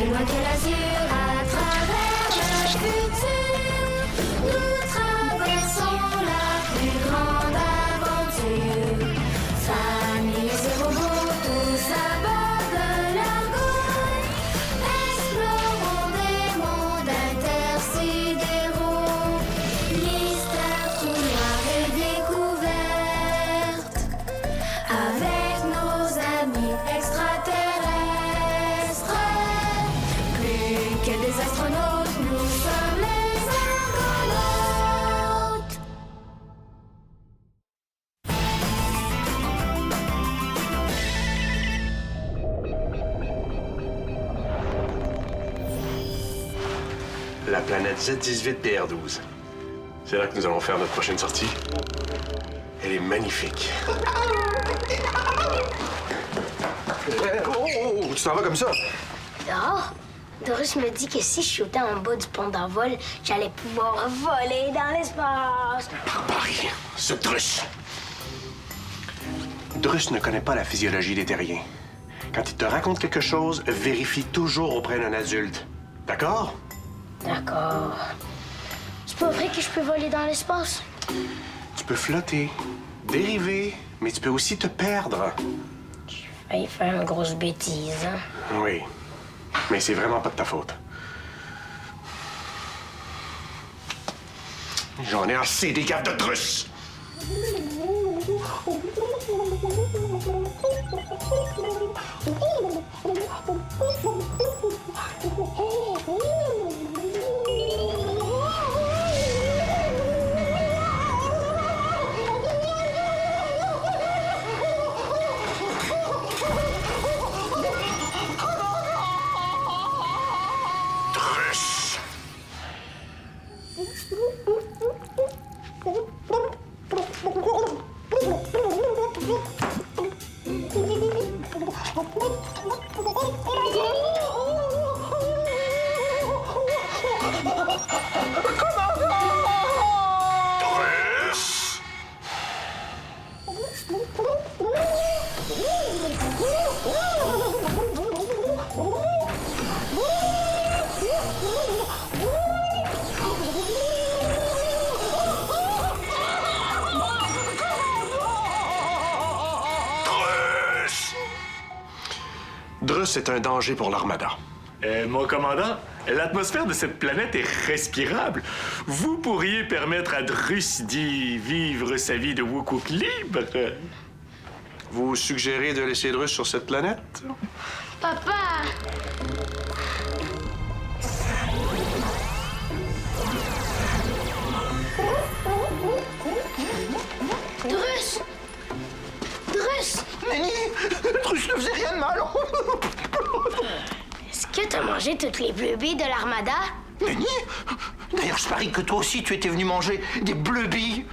plus loin que l'azur, à travers le futur, nous traversons la plus grande aventure. Famille et robots, tous à bord de l'argot, explorons des mondes intersidéraux, mystères tout noirs et découvertes, avec nos amis extraterrestres. Plus que des astronautes, nous sommes les argonautes. La planète Z18PR12. C'est là que nous allons faire notre prochaine sortie. Elle est magnifique. Oh, tu t'en vas comme ça? Dehors, Doris me dit que si je sautais en bas du pont d'envol, j'allais pouvoir voler dans l'espace. Barbarie, ce Drus. Drus ne connaît pas la physiologie des terriens. Quand il te raconte quelque chose, vérifie toujours auprès d'un adulte. D'accord? D'accord. C'est pas vrai que je peux voler dans l'espace? Tu peux flotter, dériver, mais tu peux aussi te perdre. J'ai failli faire une grosse bêtise, hein? Oui, mais c'est vraiment pas de ta faute. J'en ai assez des gaffes de Drus. Drus. Drus. Drus. Drus est un danger pour l'Armada. Mon commandant, l'atmosphère de cette planète est respirable. Vous pourriez permettre à Drus d'y vivre sa vie de Wookiee libre. Vous suggérez de laisser Drus sur cette planète? Papa! Drus! Drus! Nenny, Drus ne faisait rien de mal. Est-ce que t'as mangé toutes les bleubies de l'Armada? Nenny, d'ailleurs, je parie que toi aussi, tu étais venu manger des bleubies.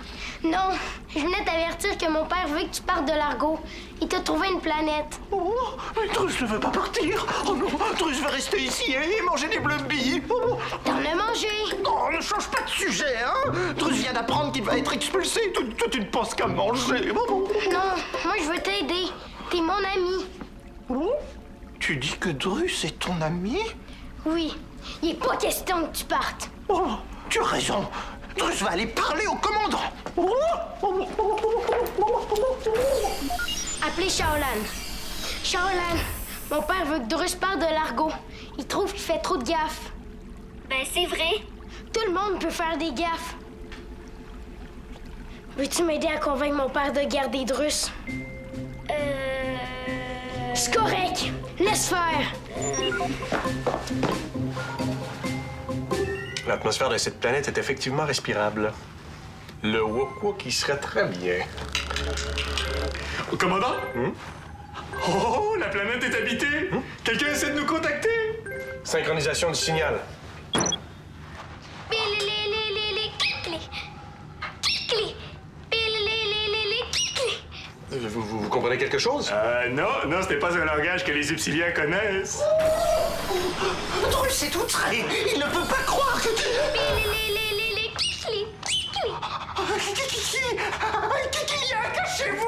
Non, je venais t'avertir que mon père veut que tu partes de l'Argo. Il t'a trouvé une planète. Oh, mais Drus ne veut pas partir. Oh non, Drus veut rester ici et manger des bleubies. Oh, T'en as mangé. oh, ne change pas de sujet, hein. Drus vient d'apprendre qu'il va être expulsé. Toi, tu ne penses qu'à manger. Non, moi je veux t'aider. T'es mon ami. Oh, tu dis que Drus est ton ami? Oui, il est pas question que tu partes. Oh, tu as raison. Drus va aller parler au commandant. Appelez Shaolan. Shaolan, mon père veut que Drus parte de l'Argo. Il trouve qu'il fait trop de gaffes. Ben c'est vrai. Tout le monde peut faire des gaffes. Veux-tu m'aider à convaincre mon père de garder Drus? C'est correct. Laisse faire. L'atmosphère de cette planète est effectivement respirable. Le Wok y serait très bien. Commandant? Oh, la planète est habitée! Quelqu'un essaie de nous contacter? Synchronisation du signal. Vous comprenez quelque chose? Non, ce n'est pas un langage que les Upsiliens connaissent. Drus est outré. Il ne peut pas croire que... Qu'il y a, cachez-vous!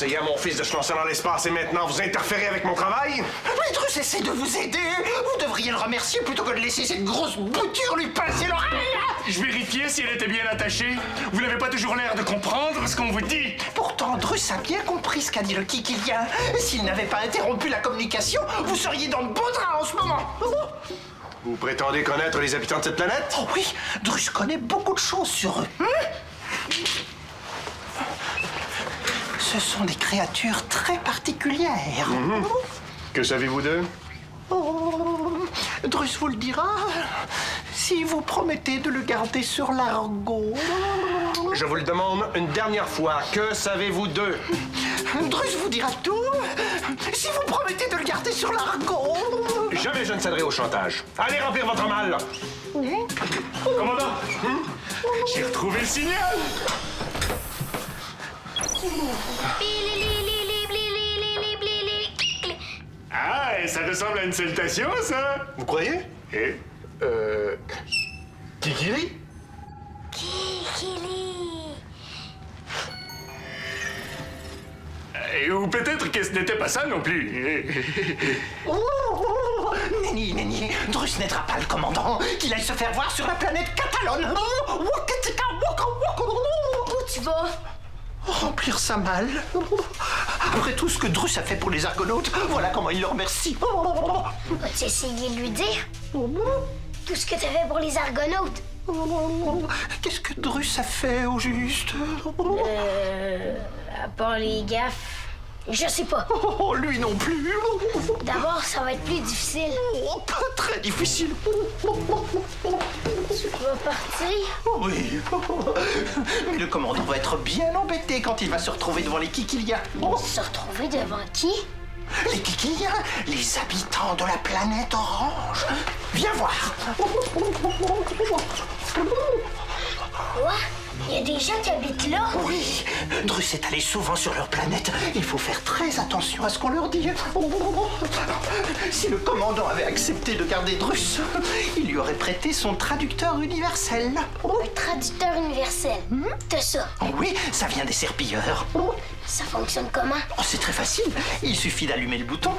conseillé à mon fils de se lancer dans l'espace et maintenant vous interférez avec mon travail? Mais Drus essaie de vous aider. Vous devriez le remercier plutôt que de laisser cette grosse bouture lui passer l'oreille. Je vérifiais si elle était bien attachée. Vous n'avez pas toujours l'air de comprendre ce qu'on vous dit. Pourtant, Drus a bien compris ce qu'a dit le Kikilien. S'il n'avait pas interrompu la communication, vous seriez dans le beau drap en ce moment. Vous prétendez connaître les habitants de cette planète? Oh oui, Drus connaît beaucoup de choses sur eux. Ce sont des créatures très particulières. Que savez-vous d'eux? Drus vous le dira si vous promettez de le garder sur l'argot. Je vous le demande une dernière fois. Que savez-vous d'eux? Drus vous dira tout si vous promettez de le garder sur l'argot. Jamais je ne céderai au chantage. Allez remplir votre mal. Commandant, j'ai retrouvé le signal. Ah, et ça ressemble à une salutation, ça. Vous croyez? Et Kikili? ou peut-être que ce n'était pas ça non plus. Nenni, Drus n'aidera pas le commandant. Qu'il aille se faire voir sur la planète Catalone. Où tu vas? Remplir sa malle. Après tout ce que Drus a fait pour les Argonautes, voilà comment il le remercie. As-tu essayé de lui dire tout ce que t'as fait pour les Argonautes? Qu'est-ce que Drus a fait au juste? À part les gaffes, je sais pas. Oh, lui non plus. D'abord, ça va être plus difficile. Oh, pas très difficile. Tu vas partir? Oui. Mais le commandant va être bien embêté quand il va se retrouver devant les Kikiliens. Se retrouver devant qui? Les Kikiliens, les habitants de la planète orange. Viens voir. Quoi? Il y a des gens qui habitent là? Oui, Drus est allé souvent sur leur planète. Il faut faire très attention à ce qu'on leur dit. Si le commandant avait accepté de garder Drus, il lui aurait prêté son traducteur universel. Un traducteur universel. T'as ça? Oh oui, ça vient des serpilleurs. Ça fonctionne comment? Oh, c'est très facile. Il suffit d'allumer le bouton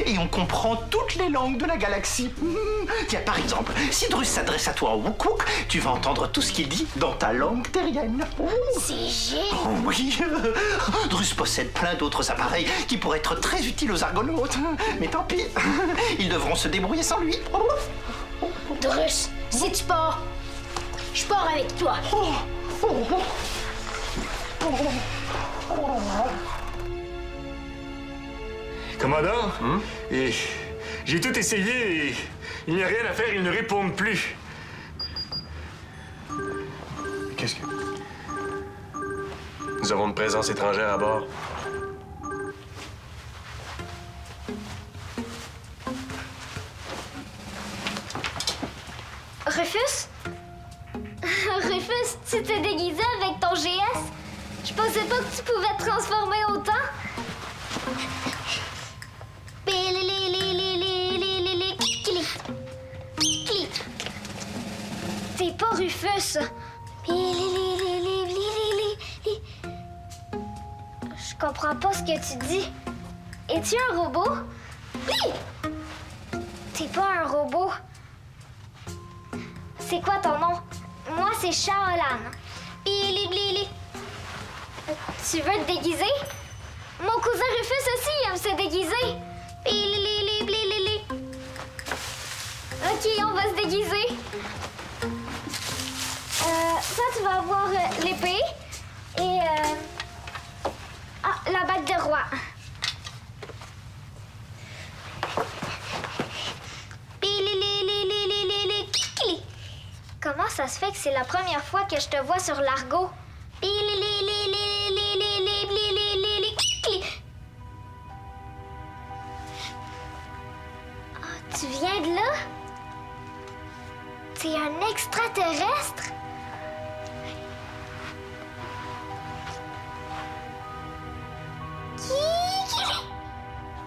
et on comprend toutes les langues de la galaxie. Tiens, par exemple, si Drus s'adresse à toi en Wookwook, tu vas entendre tout ce qu'il dit dans ta langue terrienne. C'est génial. Oh oui, Drus possède plein d'autres appareils qui pourraient être très utiles aux Argonautes. Mais tant pis, ils devront se débrouiller sans lui. Drus, si tu pars, je pars avec toi. Commandant, et j'ai tout essayé et il n'y a rien à faire, ils ne répondent plus. Qu'est-ce que... Nous avons une présence étrangère à bord. Rufus? Rufus, tu t'es déguisé avec ton GS? Je pensais pas que tu pouvais te transformer autant. T'es pas Rufus. Je comprends pas ce que tu dis. Es-tu un robot? T'es pas un robot. C'est quoi ton nom? Moi, c'est Shaolan. Tu veux te déguiser? Mon cousin Rufus aussi aime se déguiser. Ok, on va se déguiser. Ça, tu vas avoir l'épée et la bague de roi. Comment ça se fait que c'est la première fois que je te vois sur l'argot? Tu viens de là? T'es un extraterrestre?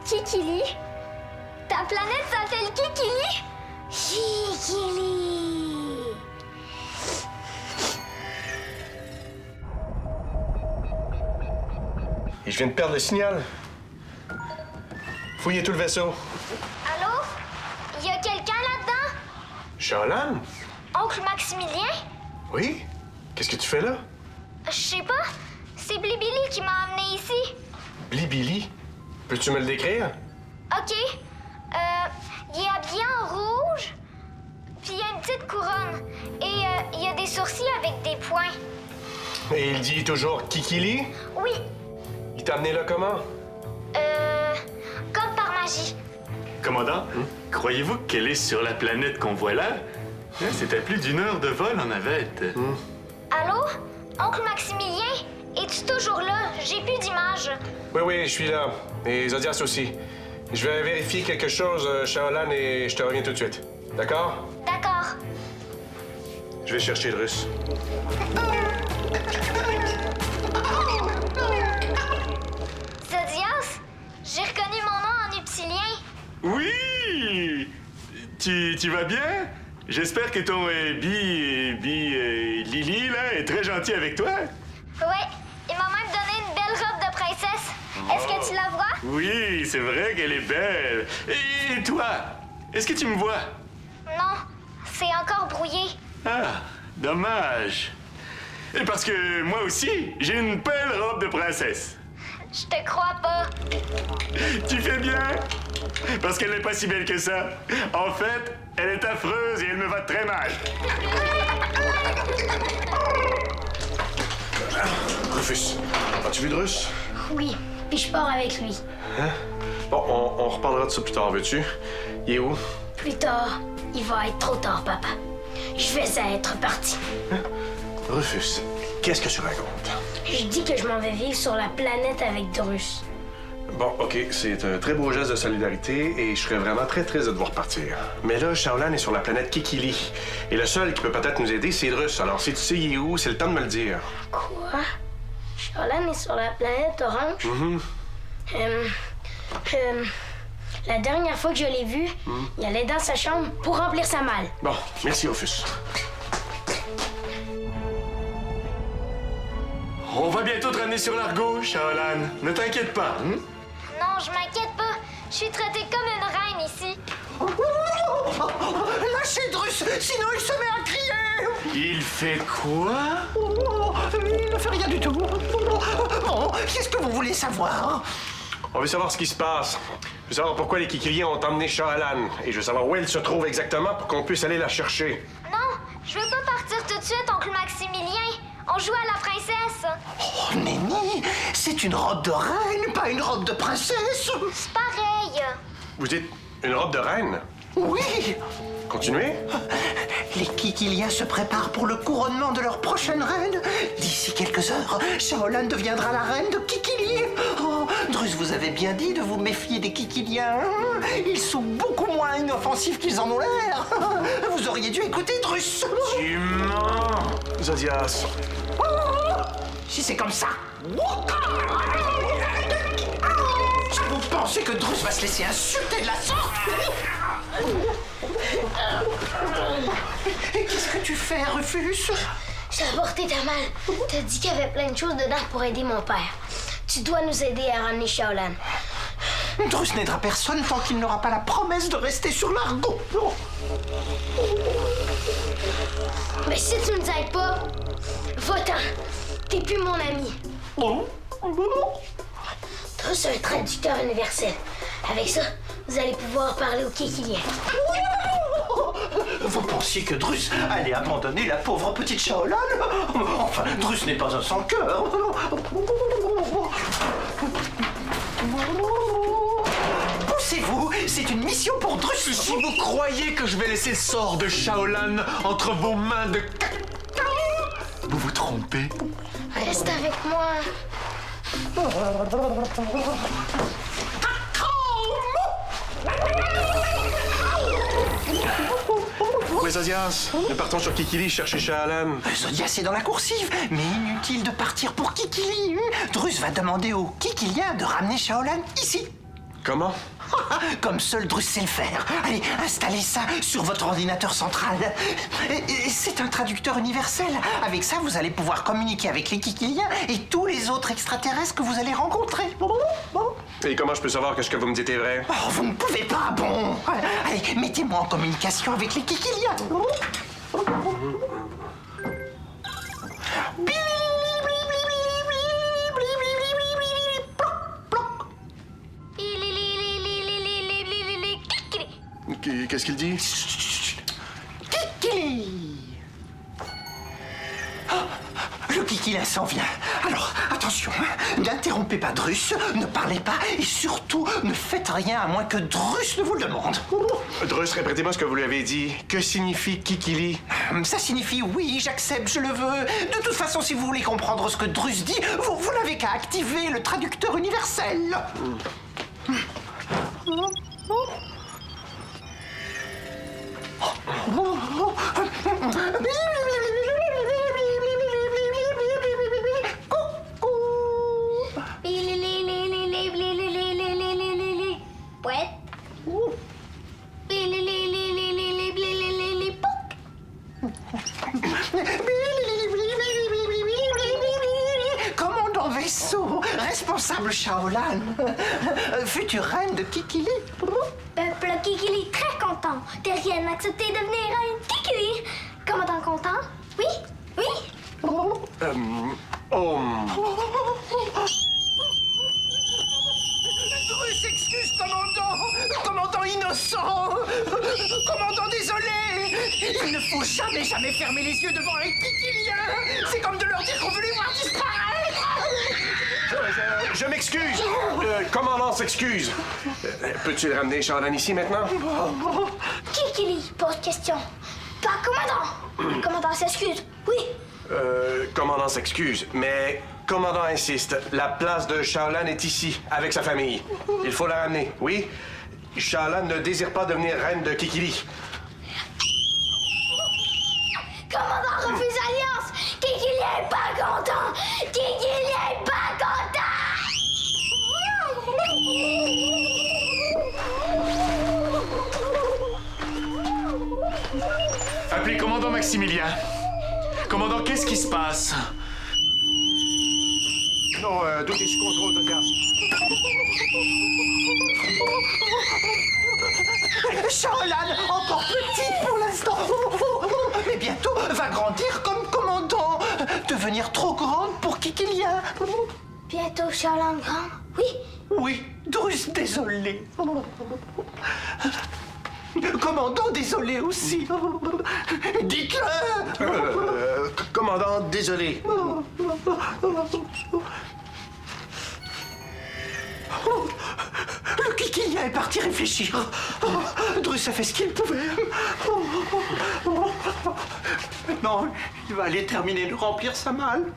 Kikili? Ta planète s'appelle Kikili? Kikili! je viens de perdre le signal. Fouillez tout le vaisseau. Allô? Il y a quelqu'un là-dedans? Shaolan? Oncle Maximilien? Oui? Qu'est-ce que tu fais là? Je sais pas. C'est Blibili qui m'a amené ici. Blibili? Peux-tu me le décrire? OK. Il est habillé en rouge, puis il y a une petite couronne. Et il y a des sourcils avec des points. Et il dit toujours Kikili? Oui, Il t'a amené là comment? comme par magie. Commandant, croyez-vous qu'elle est sur la planète qu'on voit là? Hein, c'est à plus d'1 heure de vol en navette. Allô? Oncle Maximilien? Es-tu toujours là? J'ai plus d'image. Oui, je suis là. Et Zodias aussi. Je vais vérifier quelque chose, Shaolan, et je te reviens tout de suite. D'accord? D'accord. Je vais chercher le russe. Zodias? J'ai reconnu mon nom en upsilien. Oui! Tu vas bien? J'espère que ton Lily, là, est très gentil avec toi. Ouais, il m'a même donné une belle robe de princesse. Est-ce que tu la vois? Oui, c'est vrai qu'elle est belle. Et toi? Est-ce que tu me vois? Non, c'est encore brouillé. Ah, dommage. Et parce que moi aussi, j'ai une belle robe de princesse. Je te crois pas. Tu fais bien? Parce qu'elle n'est pas si belle que ça. En fait, elle est affreuse et elle me va très mal. Rufus, as-tu vu de russe? Oui, puis je pars avec lui. Bon, on reparlera de ça plus tard, veux-tu? Il est où? Plus tard, il va être trop tard, papa. Je vais être parti. Rufus, qu'est-ce que tu racontes? Je dis que je m'en vais vivre sur la planète avec Drus. Bon, OK, c'est un très beau geste de solidarité et je serais vraiment très triste de devoir partir. Mais là, Shaolan est sur la planète Kikili. Et le seul qui peut peut-être nous aider, c'est Drus. Alors, si tu sais il est où, c'est le temps de me le dire. Quoi? Shaolan est sur la planète orange? La dernière fois que je l'ai vu, il allait dans sa chambre pour remplir sa malle. Bon, merci, Rufus. On va bientôt te ramener sur l'argot, Shaolan. Ne t'inquiète pas. Non, je m'inquiète pas. Je suis traitée comme une reine ici. Lâchez Drus, sinon il se met à crier. Il fait quoi? Il ne fait rien du tout. Bon, qu'est-ce que vous voulez savoir? On veut savoir ce qui se passe. Je veux savoir pourquoi les Kikiliens ont emmené Shaolan. Et je veux savoir où elle se trouve exactement pour qu'on puisse aller la chercher. Non, je veux pas partir tout de suite, oncle Maximilien. On joue à la princesse. Oh, Nenni, c'est une robe de reine, pas une robe de princesse. C'est pareil. Vous dites une robe de reine? Oui. Continuez. Les Kikiliens se préparent pour le couronnement de leur prochaine reine. D'ici quelques heures, Shaolan deviendra la reine de Kikili. Oh, Drus vous avez bien dit de vous méfier des Kikiliens. Ils sont beaucoup moins inoffensifs qu'ils en ont l'air. Vous auriez dû écouter Drus. Tu mens. Zodias. Si c'est comme ça. Vous pensez que Drus va se laisser insulter de la sorte? Et qu'est-ce que tu fais, Rufus? J'ai apporté ta malle. T'as dit qu'il y avait plein de choses dedans pour aider mon père. Tu dois nous aider à ramener Shaolan. Drus n'aidera personne tant qu'il n'aura pas la promesse de rester sur l'argot. Mais si tu nous aides pas, va-t'en. T'es plus mon ami. Drus est un traducteur universel. Avec ça, vous allez pouvoir parler aux Kikiliens. Vous pensiez que Drus allait abandonner la pauvre petite Shaolan? Enfin, Drus n'est pas un sans-cœur. Poussez-vous, c'est une mission pour Drus. Si vous croyez que je vais laisser le sort de Shaolan entre vos mains de... Vous vous trompez. Reste avec moi. Oui, Zodias. Nous partons sur Kikili chercher Shaolan. Zodias est dans la coursive, mais inutile de partir pour Kikili. Drus va demander aux Kikiliens de ramener Shaolan ici. Comment? comme seul Druss sait le faire. Allez, installez ça sur votre ordinateur central. C'est un traducteur universel. Avec ça, vous allez pouvoir communiquer avec les Kikiliens et tous les autres extraterrestres que vous allez rencontrer. Bon. Et comment je peux savoir que ce que vous me dites est vrai? Oh, vous ne pouvez pas, bon. Allez, mettez-moi en communication avec les Kikiliens. Qu'est-ce qu'il dit? Kikili. Le Kikilien s'en vient. Alors, attention, n'interrompez pas Druss, ne parlez pas et surtout ne faites rien à moins que Druss ne vous le demande. Druss, répétez-moi ce que vous lui avez dit. Que signifie Kikili? Ça signifie oui, j'accepte, je le veux. De toute façon, si vous voulez comprendre ce que Druss dit, vous n'avez qu'à activer le traducteur universel. Commandant vaisseau, responsable Shaolan, future reine de Kikili. Peuple Kikili très content que Rien a accepté de devenir reine Kikili. Commandant content? Oui? Druss, excuse, commandant! Commandant innocent! Commandant désolé! Il ne faut jamais fermer les yeux devant un Kikilien! C'est comme de leur dire qu'on veut les voir disparaître! Je m'excuse! Commandant s'excuse. Peux-tu le ramener, Shaolan, ici maintenant? Kikili pose question. Pas commandant. Commandant s'excuse. Oui. Commandant s'excuse, mais commandant insiste. La place de Shaolan est ici, avec sa famille. Il faut la ramener, oui? Shaolan ne désire pas devenir reine de Kikili. Commandant refuse alliance. Kikili est pas content. Kikili est pas content. Appelez commandant Maximilien. Commandant, qu'est-ce qui se passe? Non, doutez sous contrôle, Togas. Shaolan, encore petite pour l'instant, mais bientôt va grandir comme commandant, devenir trop grande pour Kikilien. Bientôt Shaolan grand. Oui. Oui, Druss, désolé. Commandant, désolé aussi. Dites-le. Commandant, désolé. Le Kikilien est parti réfléchir. Druss a fait ce qu'il pouvait. Maintenant, il va aller terminer de remplir sa malle.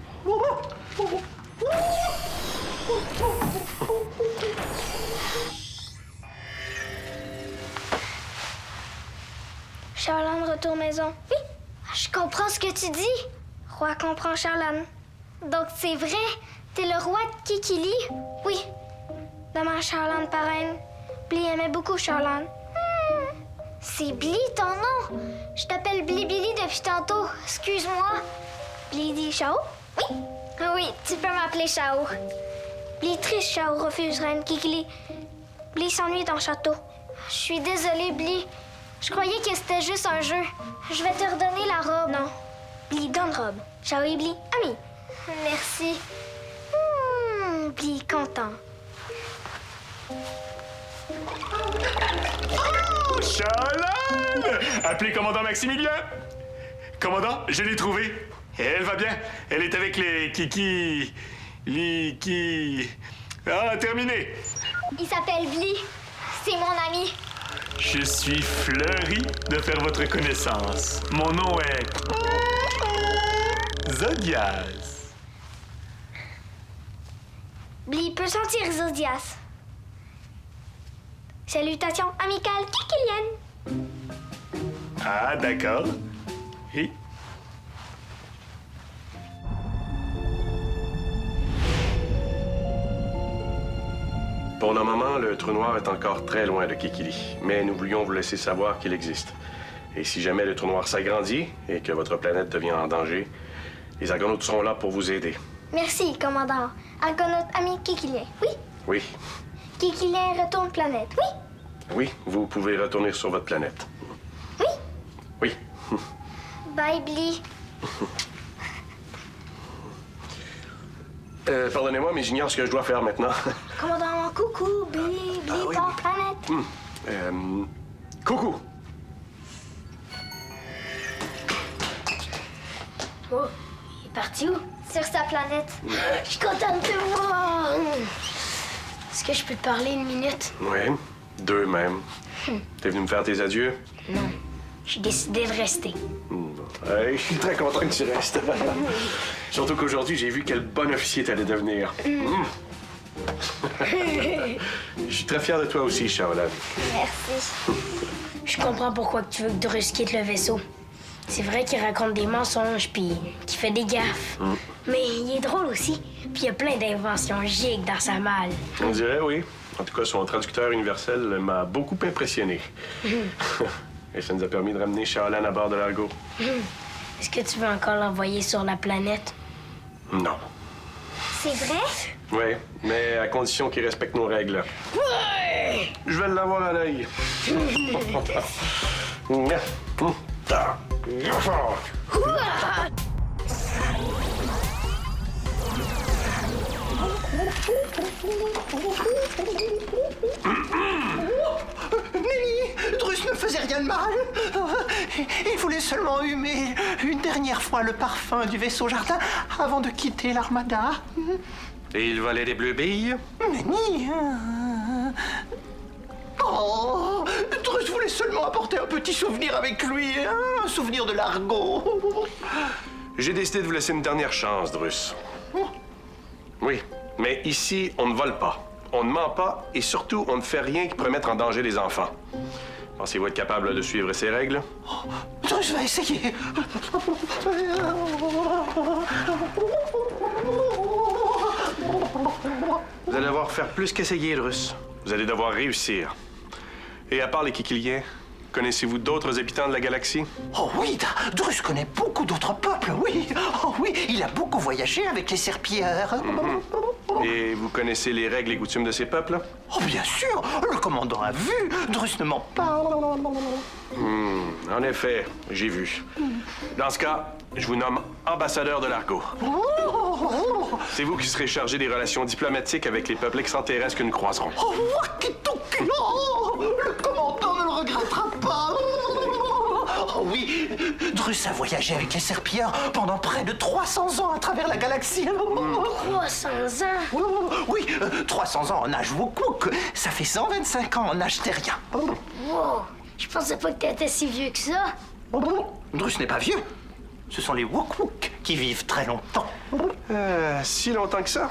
Shaolan retourne maison. Oui. Je comprends ce que tu dis. Roi comprend Shaolan. Donc c'est vrai, t'es le roi de Kikili? Oui. Maman Shaolan parraine. Bli aimait beaucoup Shaolan. C'est Bli ton nom. Je t'appelle Blibili depuis tantôt. Excuse-moi. Bli dit Shao? Oui. Oui, tu peux m'appeler Shao. Bli triste, Shao refuse reine Kikili. Bli s'ennuie dans le château. Je suis désolée, Bli. Je croyais que c'était juste un jeu. Je vais te redonner la robe. Non. Bli, donne robe. Shao et Bli, amis. Merci. Bli, content. Oh, Shaolan! Appelez commandant Maximilien. Commandant, je l'ai trouvée. Elle va bien. Elle est avec les Kiki... Ah, terminé. Il s'appelle Bli. C'est mon ami. Je suis fleuri de faire votre connaissance. Mon nom est... Zodias. Bli peut sentir Zodias. Salutations amicales kikiliennes. Ah, d'accord. Et... Pour le moment, le trou noir est encore très loin de Kikili, mais nous voulions vous laisser savoir qu'il existe. Et si jamais le trou noir s'agrandit et que votre planète devient en danger, les Argonautes seront là pour vous aider. Merci, commandant. Argonaute ami Kikilien. Oui. Oui, Kikilien retourne planète. Oui. oui, vous pouvez retourner sur votre planète. Oui. Oui. Bye, Bli. Pardonnez-moi, mais j'ignore ce que je dois faire maintenant. Commandant, coucou, Bli, oui. ton planète. Coucou! Oh, il est parti où? Sur sa planète. Je suis contente de te voir. Est-ce que je peux te parler une minute? Oui, 2 même. T'es venu me faire tes adieux? Non, j'ai décidé de rester. Hey, je suis très content que tu restes. Surtout qu'aujourd'hui, j'ai vu quel bon officier t'allais devenir. Je suis très fier de toi aussi, Shaolan. Merci. Je comprends pourquoi que tu veux que Drus quitte le vaisseau. C'est vrai qu'il raconte des mensonges puis qu'il fait des gaffes. Mais il est drôle aussi. Puis il y a plein d'inventions gigs dans sa malle. On dirait, oui. En tout cas, son traducteur universel m'a beaucoup impressionné. Et ça nous a permis de ramener Shaolan à bord de l'Argo. Est-ce que tu veux encore l'envoyer sur la planète? Non. C'est vrai? Oui, mais à condition qu'il respecte nos règles. Ouais! Je vais l'avoir à l'œil. Nelly, Drus ne faisait rien de mal. Il voulait seulement humer une dernière fois le parfum du vaisseau jardin avant de quitter l'armada. Et il volait des bleues billes? Nelly, oh, Drus voulait seulement apporter un petit souvenir avec lui, un souvenir de l'Argo. J'ai décidé de vous laisser une dernière chance, Drus. Oui, mais ici, on ne vole pas. On ne ment pas et surtout, on ne fait rien qui pourrait mettre en danger les enfants. Pensez-vous être capable de suivre ces règles? Drus va essayer. Vous allez devoir faire plus qu'essayer, Drus. Vous allez devoir réussir. Et à part les Kikiliens, connaissez-vous d'autres habitants de la galaxie? Oh oui, Drus connaît beaucoup d'autres peuples, oui. Oh oui, il a beaucoup voyagé avec les serpillères. Et vous connaissez les règles et coutumes de ces peuples? Oh bien sûr, le commandant a vu. Drus ne ment pas. En effet, j'ai vu. Dans ce cas, je vous nomme ambassadeur de l'Argo. C'est vous qui serez chargé des relations diplomatiques avec les peuples extraterrestres que nous croiserons. Oh, Wakitoki, oh, le commandant ne le regrettera pas. Oh oui, Drus a voyagé avec les serpillères pendant près de 300 ans à travers la galaxie. 300 ans? Oui, 300 ans en âge Wookwook, ça fait 125 ans en âge terrien. Wow, je pensais pas que t'étais si vieux que ça. Drus n'est pas vieux. Ce sont les Wookwook qui vivent très longtemps. Si longtemps que ça?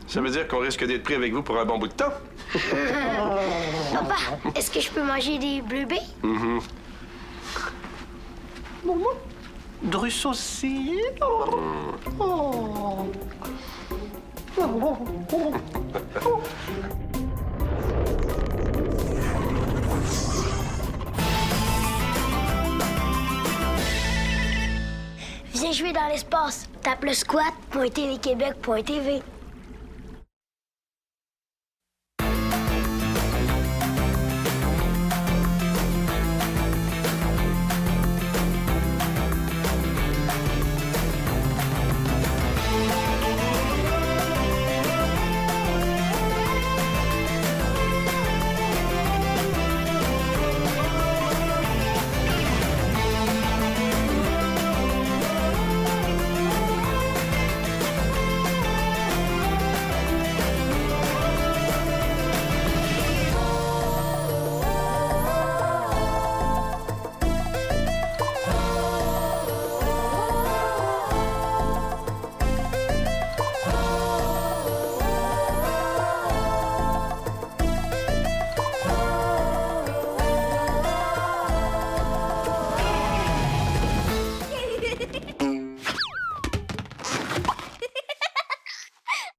Ça veut dire qu'on risque d'être pris avec vous pour un bon bout de temps? Papa, est-ce que je peux manger des blueberries? Drus aussi. Oh. Viens jouer dans l'espace. Tape le squat.tvquebec.tv.